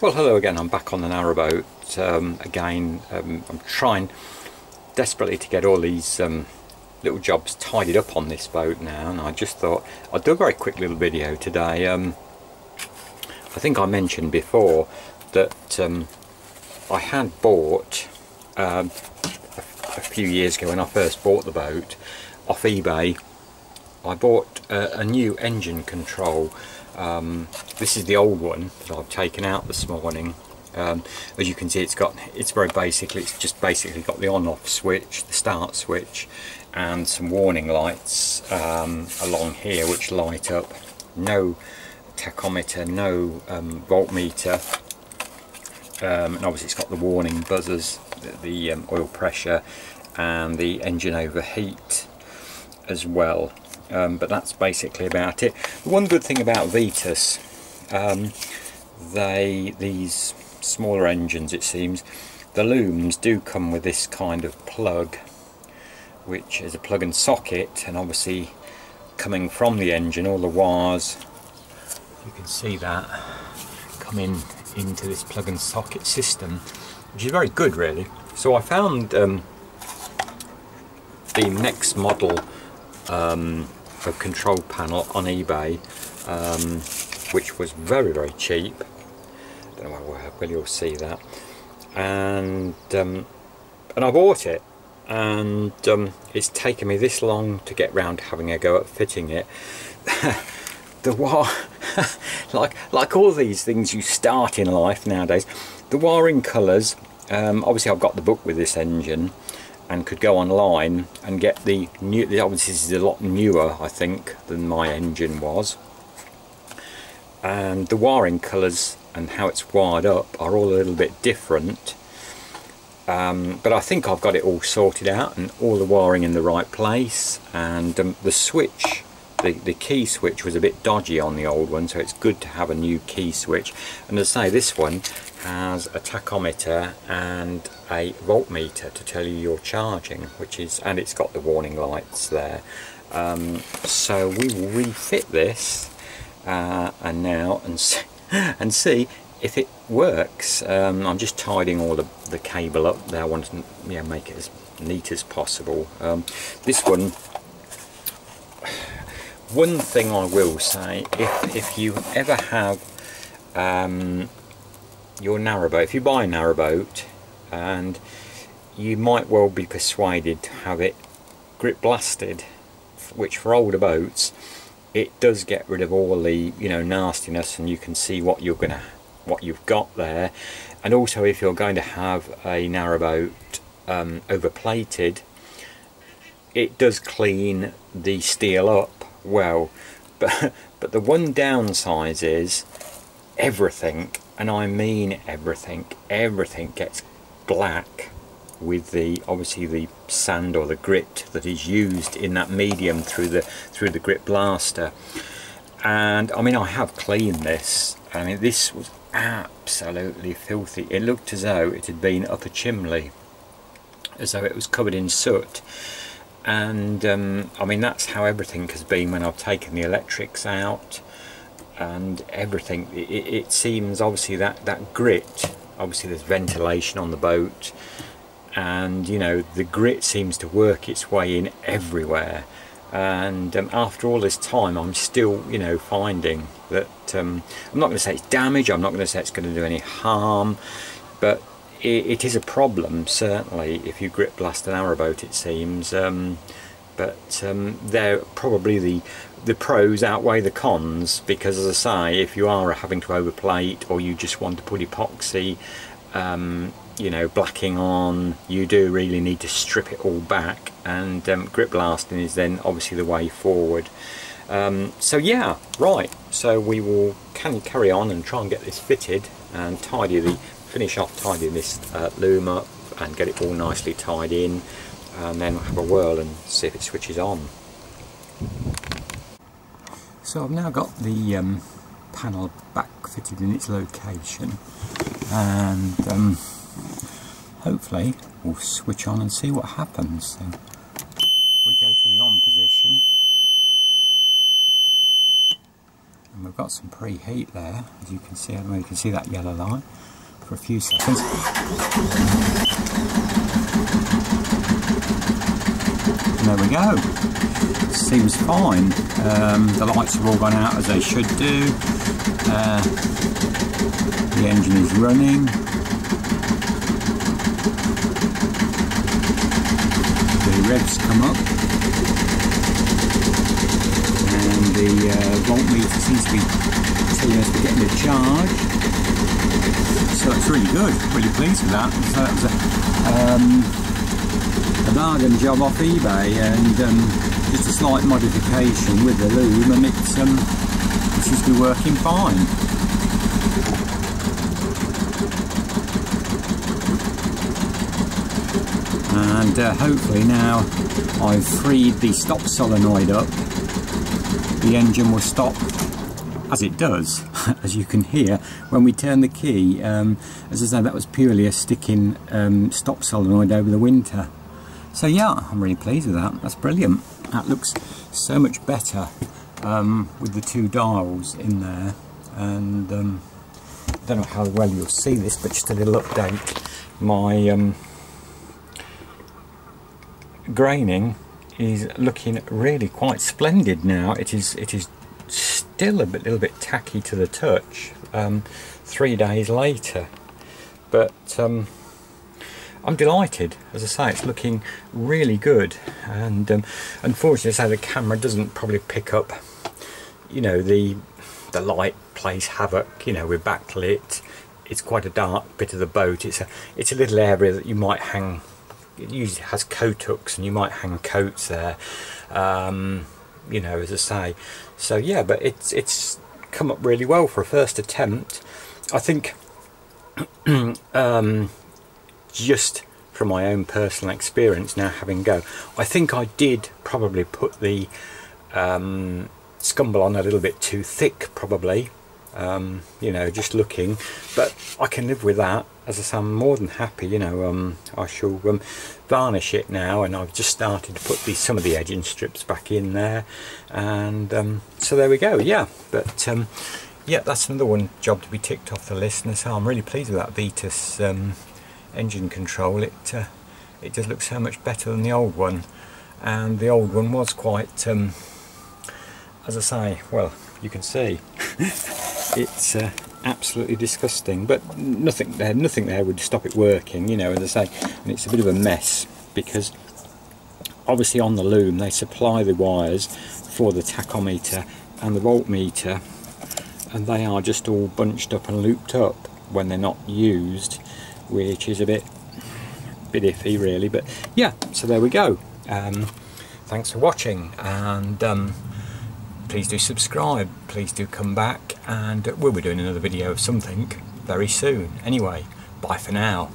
Well, hello again. I'm back on the narrowboat again. I'm trying desperately to get all these little jobs tidied up on this boat now, and I just thought I'd do a very quick little video today. I think I mentioned before that I had bought a few years ago when I first bought the boat off eBay. I bought a new engine control. This is the old one that I've taken out this morning. As you can see, it's very basic. It's just basically got the on-off switch, the start switch, and some warning lights along here which light up. No tachometer, no voltmeter, and obviously it's got the warning buzzers, the oil pressure, and the engine overheat as well. But that's basically about it. The one good thing about Vetus, these smaller engines, it seems, the looms do come with this kind of plug, which is a plug and socket, and obviously coming from the engine, all the wires, you can see that, coming into this plug and socket system, which is very good really. So I found the next model of control panel on eBay, which was very cheap. Don't know whether you'll see that, and I bought it, and it's taken me this long to get round to having a go at fitting it. The wire, like all these things you start in life nowadays, the wiring colours. Obviously I've got the book with this engine and could go online and get the new, obviously this is a lot newer I think than my engine was, and the wiring colours and how it's wired up are all a little bit different, but I think I've got it all sorted out and all the wiring in the right place, and the switch, the key switch was a bit dodgy on the old one, so it's good to have a new key switch. And as I say, this one has a tachometer and a voltmeter to tell you you're charging, which is, and it's got the warning lights there. So we will refit this and see if it works. I'm just tidying all the cable up there. I want to make it as neat as possible. This one thing I will say, if you ever have your narrowboat, if you buy a narrowboat, and you might well be persuaded to have it grip blasted, which for older boats it does get rid of all the nastiness, and you can see what you've got there. And also, if you're going to have a narrowboat overplated, it does clean the steel up well, but the one downside is everything, and I mean everything gets black with obviously the sand or the grit that is used in that medium through the grit blaster. And I mean, I have cleaned this. I mean, this was absolutely filthy. It looked as though it had been up a chimney, as though it was covered in soot. And I mean, that's how everything has been when I've taken the electrics out and everything. It seems, obviously, that grit, obviously there's ventilation on the boat, and the grit seems to work its way in everywhere. And after all this time, I'm still finding that I'm not going to say it's damage, I'm not going to say it's going to do any harm, but it is a problem, certainly, if you grip blast an narrowboat, it seems. They're probably the pros outweigh the cons, because, as I say, if you are having to overplate, or you just want to put epoxy, blacking on, you do really need to strip it all back, and grip blasting is then obviously the way forward. So yeah, right, so we will carry on and try and get this fitted and finish off tidying this loom up and get it all nicely tied in, and then we'll have a whirl and see if it switches on. So I've now got the panel back fitted in its location, and hopefully we'll switch on and see what happens. So we go to the on position, and we'll we've got some preheat there, as you can see. I don't know if you can see that yellow line for a few seconds. And there we go. Seems fine. The lights have all gone out as they should do. The engine is running. The revs come up. And the voltmeter seems to be telling us we're getting a charge. So that's really good. Really pleased with that. So that was a bargain job off eBay, and just a slight modification with the lube, and it seems to be working fine. And hopefully now I've freed the stop solenoid up, the engine will stop as it does, as you can hear when we turn the key. As I say, that was purely a sticking stop solenoid over the winter. So yeah, I'm really pleased with that. That's brilliant. That looks so much better with the two dials in there. And I don't know how well you'll see this, but just a little update. My graining is looking really quite splendid now. It is still a little bit tacky to the touch 3 days later, but I'm delighted. As I say, it's looking really good, and unfortunately, so the camera doesn't probably pick up, you know, the light plays havoc, you know, with backlit. It's quite a dark bit of the boat. It's a little area that you might hang. It usually has coat hooks, and you might hang coats there, you know, as I say. So yeah, but it's come up really well for a first attempt. I think just from my own personal experience now, having go, I think I did probably put the Scumble on a little bit too thick, probably. You know, just looking, but I can live with that. As I say, I'm more than happy. You know, I shall varnish it now, and I've just started to put some of the edging strips back in there, and so there we go. Yeah, but yeah, that's another one job to be ticked off the list, and so I'm really pleased with that Vetus engine control. It does look so much better than the old one, and the old one was quite, as I say, well, you can see. It's absolutely disgusting, but nothing there would stop it working, you know, as I say. And it's a bit of a mess because obviously on the loom they supply the wires for the tachometer and the voltmeter, and they are just all bunched up and looped up when they're not used, which is a bit iffy really. But yeah, so there we go. Thanks for watching, and please do subscribe, please do come back, and we'll be doing another video of something very soon. Anyway, bye for now.